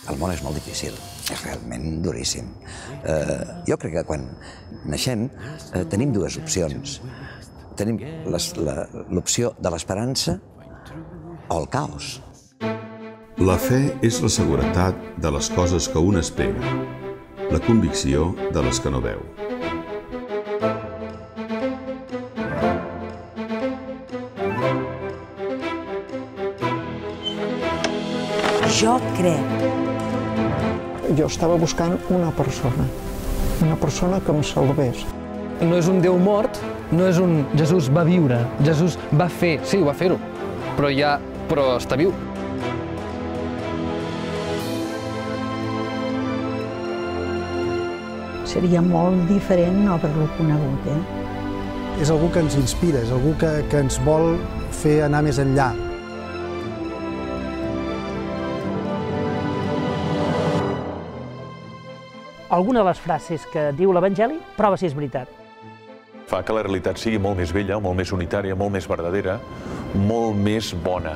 El món és molt difícil, és realment duríssim. Jo crec que quan naixem tenim dues opcions. Tenim l'opció de l'esperança o el caos. La fe és la seguretat de les coses que un espera, la convicció de les que no veu. Jo crec. Jo estava buscant una persona que em salvés. No és un Déu mort, no és un Jesús va viure, Jesús va fer, sí, va fer-ho, però està viu. Seria molt diferent no haver-lo conegut, És algú que ens inspira, és algú que ens vol fer anar més enllà. Alguna de les frases que diu l'Evangeli prova si és veritat. Fa que la realitat sigui molt més bella, molt més unitària, molt més verdadera, molt més bona.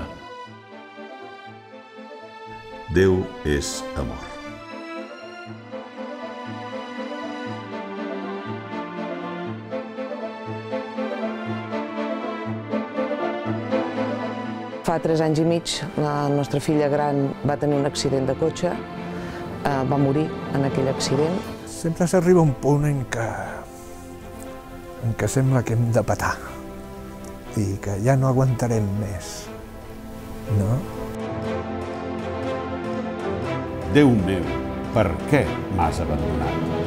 Déu és amor. Fa 3 anys i mig, la nostra filla gran va tenir un accident de cotxe, va morir en aquell accident. Sempre s'arriba a un punt en què sembla que hem de petar i que ja no aguantarem més, no? Déu meu, per què m'has abandonat?